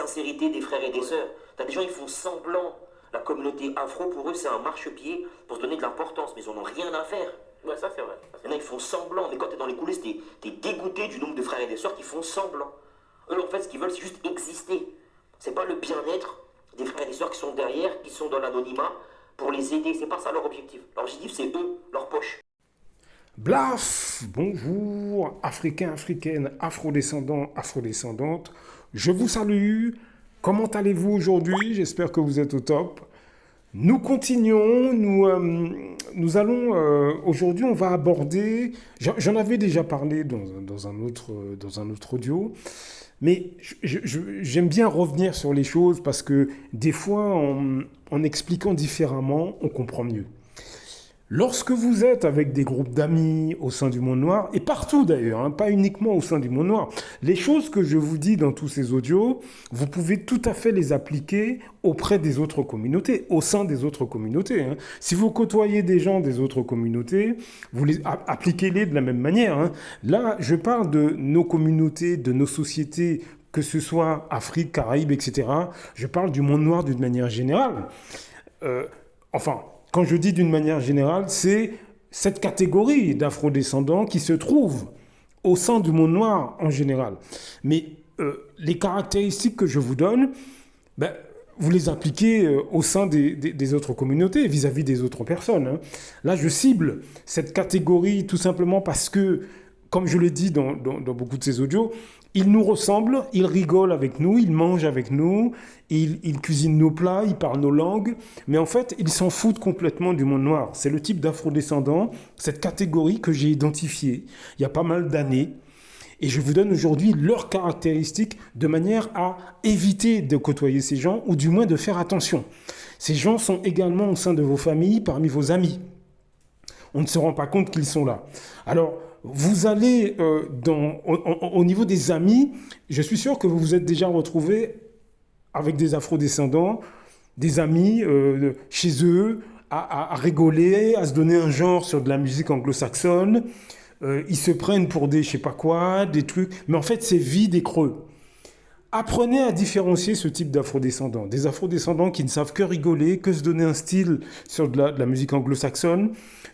sincérité des frères et des sœurs. T'as des gens, ils font semblant. La communauté afro, pour eux, c'est un marchepied pour se donner de l'importance, mais ils en ont rien à faire. Ouais, ça c'est vrai. Il y en a, ils font semblant, mais quand t'es dans les coulisses, t'es dégoûté du nombre de frères et de sœurs qui font semblant. Eux, en fait, ce qu'ils veulent, c'est juste exister. C'est pas le bien-être des frères et des sœurs qui sont derrière, qui sont dans l'anonymat, pour les aider. C'est pas ça leur objectif. Leur objectif, c'est eux, leur poche. Blaf, bonjour, Africains, Africaines, Afrodescendants, Afrodescendantes. Je vous salue. Comment allez-vous aujourd'hui? J'espère que vous êtes au top. Nous continuons, nous allons, aujourd'hui on va aborder, j'en avais déjà parlé dans un autre audio, mais j'aime bien revenir sur les choses parce que des fois en expliquant différemment, on comprend mieux. Lorsque vous êtes avec des groupes d'amis au sein du monde noir, et partout d'ailleurs, hein, pas uniquement au sein du monde noir, les choses que je vous dis dans tous ces audios, vous pouvez tout à fait les appliquer auprès des autres communautés, au sein des autres communautés. Hein. Si vous côtoyez des gens des autres communautés, vous les appliquez-les de la même manière. Hein. Là, je parle de nos communautés, de nos sociétés, que ce soit Afrique, Caraïbes, etc. Je parle du monde noir d'une manière générale. Quand je dis d'une manière générale, c'est cette catégorie d'afrodescendants qui se trouve au sein du monde noir en général. Mais les caractéristiques que je vous donne, vous les appliquez au sein des autres communautés, vis-à-vis des autres personnes. Hein. Là, je cible cette catégorie tout simplement parce que, comme je l'ai dit dans beaucoup de ces audios, ils nous ressemblent, ils rigolent avec nous, ils mangent avec nous, ils cuisinent nos plats, ils parlent nos langues, mais en fait, ils s'en foutent complètement du monde noir. C'est le type d'afrodescendant, cette catégorie que j'ai identifiée il y a pas mal d'années, et je vous donne aujourd'hui leurs caractéristiques de manière à éviter de côtoyer ces gens, ou du moins de faire attention. Ces gens sont également au sein de vos familles, parmi vos amis. On ne se rend pas compte qu'ils sont là. Alors, vous allez, au niveau des amis, je suis sûr que vous vous êtes déjà retrouvés avec des afrodescendants, des amis chez eux, à rigoler, à se donner un genre sur de la musique anglo-saxonne. Ils se prennent pour des je sais pas quoi, des trucs. Mais en fait, c'est vide et creux. Apprenez à différencier ce type d'afrodescendants. Des afrodescendants qui ne savent que rigoler, que se donner un style sur de la musique anglo-saxonne.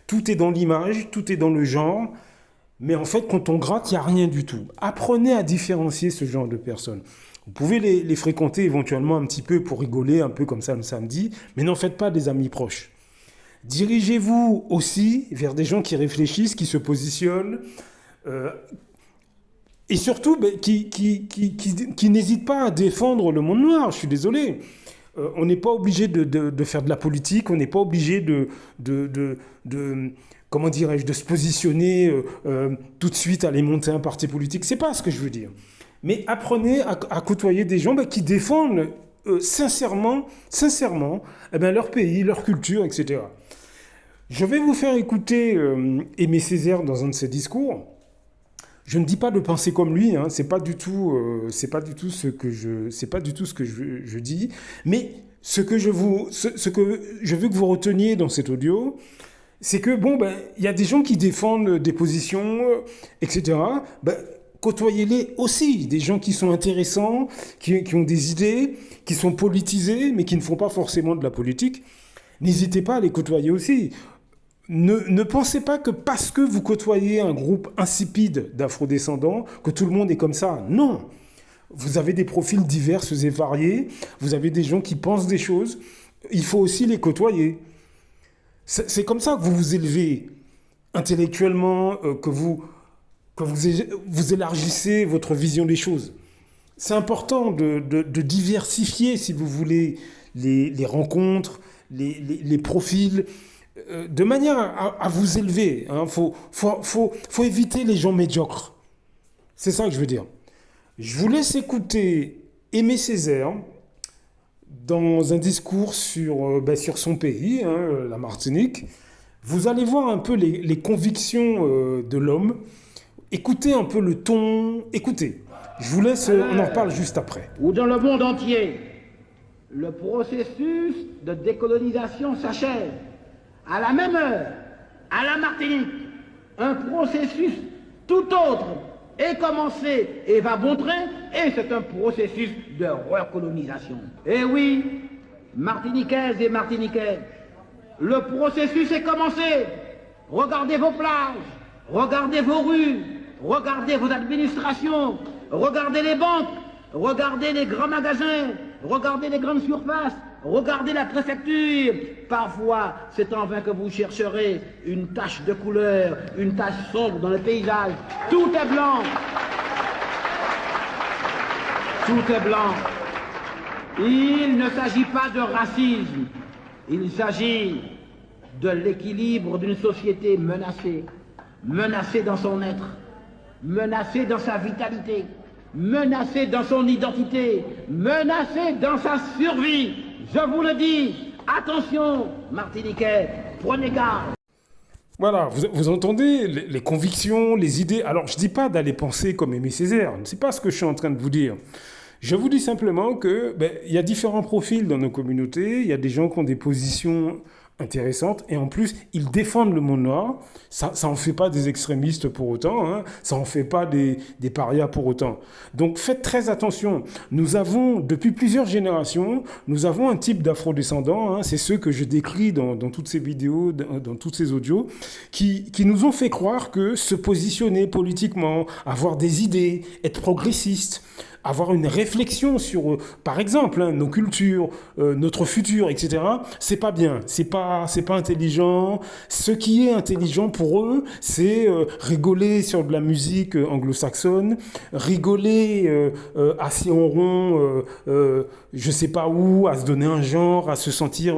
Tout est dans l'image, tout est dans le genre. Mais en fait, quand on gratte, il n'y a rien du tout. Apprenez à différencier ce genre de personnes. Vous pouvez les fréquenter éventuellement un petit peu pour rigoler, un peu comme ça le samedi, mais n'en faites pas des amis proches. Dirigez-vous aussi vers des gens qui réfléchissent, qui se positionnent, et surtout qui n'hésitent pas à défendre le monde noir. Je suis désolé. On n'est pas obligé de faire de la politique, on n'est pas obligé comment dirais-je, de se positionner tout de suite, aller monter un parti politique. C'est pas ce que je veux dire. Mais apprenez à côtoyer des gens qui défendent sincèrement leur pays, leur culture, etc. Je vais vous faire écouter Aimé Césaire dans un de ses discours. Je ne dis pas de penser comme lui, hein, c'est pas du tout ce que je dis, mais ce que je veux que vous reteniez dans cet audio, c'est que y a des gens qui défendent des positions, etc. Côtoyez-les aussi, des gens qui sont intéressants, qui ont des idées, qui sont politisés, mais qui ne font pas forcément de la politique. N'hésitez pas à les côtoyer aussi. Ne pensez pas que parce que vous côtoyez un groupe insipide d'afrodescendants, que tout le monde est comme ça. Non. Vous avez des profils divers et variés, vous avez des gens qui pensent des choses, il faut aussi les côtoyer. C'est comme ça que vous vous élevez intellectuellement, que vous élargissez votre vision des choses. C'est important de diversifier, si vous voulez, les rencontres, les profils, de manière à vous élever. Hein. Faut éviter les gens médiocres. C'est ça que je veux dire. Je vous laisse écouter Aimé Césaire dans un discours sur son pays, hein, la Martinique. Vous allez voir un peu les convictions de l'homme. Écoutez un peu le ton. Écoutez. Je vous laisse, on en reparle juste après. Où dans le monde entier, le processus de décolonisation s'achève. À la même heure, à la Martinique, un processus tout autre est commencé et va bon train, et c'est un processus de recolonisation. Et oui, Martiniquaises et Martiniquais, le processus est commencé. Regardez vos plages, regardez vos rues, regardez vos administrations, regardez les banques, regardez les grands magasins, regardez les grandes surfaces, regardez la préfecture. Parfois, c'est en vain que vous chercherez une tache de couleur, une tache sombre dans le paysage. Tout est blanc. Tout est blanc. Il ne s'agit pas de racisme. Il s'agit de l'équilibre d'une société menacée. Menacée dans son être, menacée dans sa vitalité, menacée dans son identité, menacée dans sa survie. Je vous le dis, attention, Martiniquais, prenez garde. Voilà, vous entendez les convictions, les idées. Alors, je ne dis pas d'aller penser comme Aimé Césaire, ce n'est pas ce que je suis en train de vous dire. Je vous dis simplement que y a différents profils dans nos communautés, il y a des gens qui ont des positions intéressantes et en plus, ils défendent le monde noir. Ça en fait pas des extrémistes pour autant, hein. Ça en fait pas des parias pour autant. Donc, faites très attention. Nous avons, depuis plusieurs générations, nous avons un type d'afrodescendants, hein, c'est ceux que je décris dans toutes ces vidéos, dans tous ces audios, qui nous ont fait croire que se positionner politiquement, avoir des idées, être progressiste, avoir une réflexion sur, par exemple, hein, nos cultures, notre futur, etc. C'est pas bien, c'est pas intelligent. Ce qui est intelligent pour eux, c'est rigoler sur de la musique anglo-saxonne, rigoler assis en rond, je sais pas où, à se donner un genre, à se sentir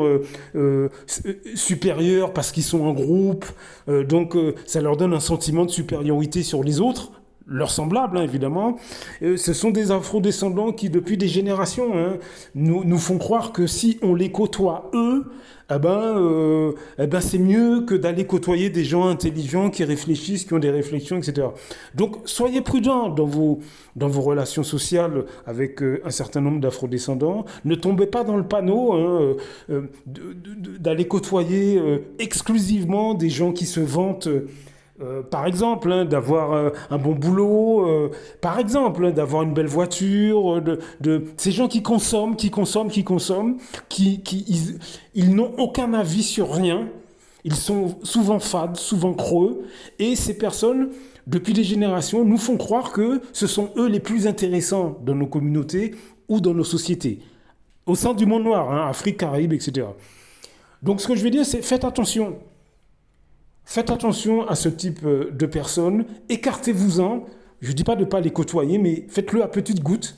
supérieur parce qu'ils sont en groupe. Donc, ça leur donne un sentiment de supériorité sur les autres. Leurs semblables, hein, évidemment. Ce sont des afrodescendants qui, depuis des générations, hein, nous font croire que si on les côtoie, eux, c'est mieux que d'aller côtoyer des gens intelligents qui réfléchissent, qui ont des réflexions, etc. Donc, soyez prudents dans vos relations sociales avec un certain nombre d'afrodescendants. Ne tombez pas dans le panneau hein, d'aller côtoyer exclusivement des gens qui se vantent par exemple, hein, d'avoir un bon boulot, par exemple, hein, d'avoir une belle voiture, ces gens qui consomment, ils n'ont aucun avis sur rien, ils sont souvent fades, souvent creux, et ces personnes, depuis des générations, nous font croire que ce sont eux les plus intéressants dans nos communautés ou dans nos sociétés, au sein du monde noir, hein, Afrique, Caraïbes, etc. Donc ce que je veux dire, c'est faites attention. Faites attention à ce type de personnes, écartez-vous-en, je ne dis pas de ne pas les côtoyer, mais faites-le à petites gouttes,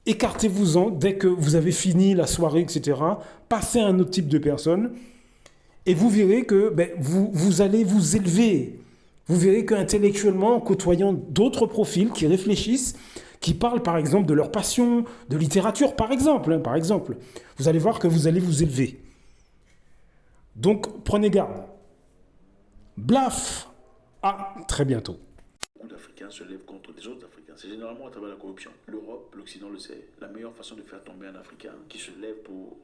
écartez-vous-en dès que vous avez fini la soirée, etc., passez à un autre type de personne, et vous verrez que vous allez vous élever. Vous verrez qu'intellectuellement, en côtoyant d'autres profils qui réfléchissent, qui parlent par exemple de leur passion, de littérature, par exemple, vous allez voir que vous allez vous élever. Donc, prenez garde. Blaf! À très bientôt. Beaucoup d'Africains se lèvent contre des autres Africains. C'est généralement à travers la corruption. L'Europe, l'Occident le sait. La meilleure façon de faire tomber un Africain qui se lève pour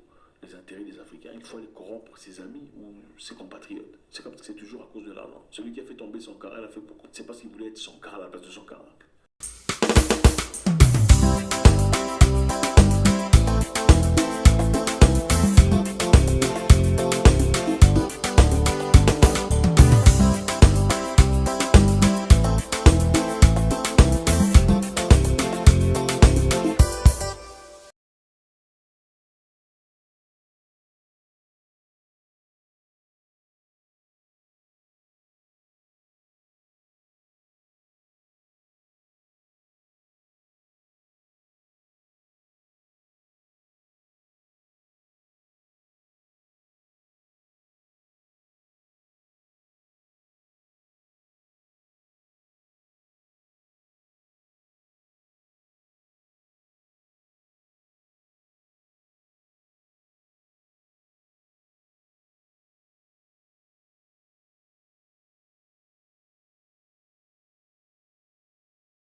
les intérêts des Africains, il faut aller corrompre ses amis ou ses compatriotes. C'est comme ça que c'est toujours à cause de l'argent. Celui qui a fait tomber son cara, il a fait beaucoup. C'est parce qu'il voulait être son cara à la place de son cara.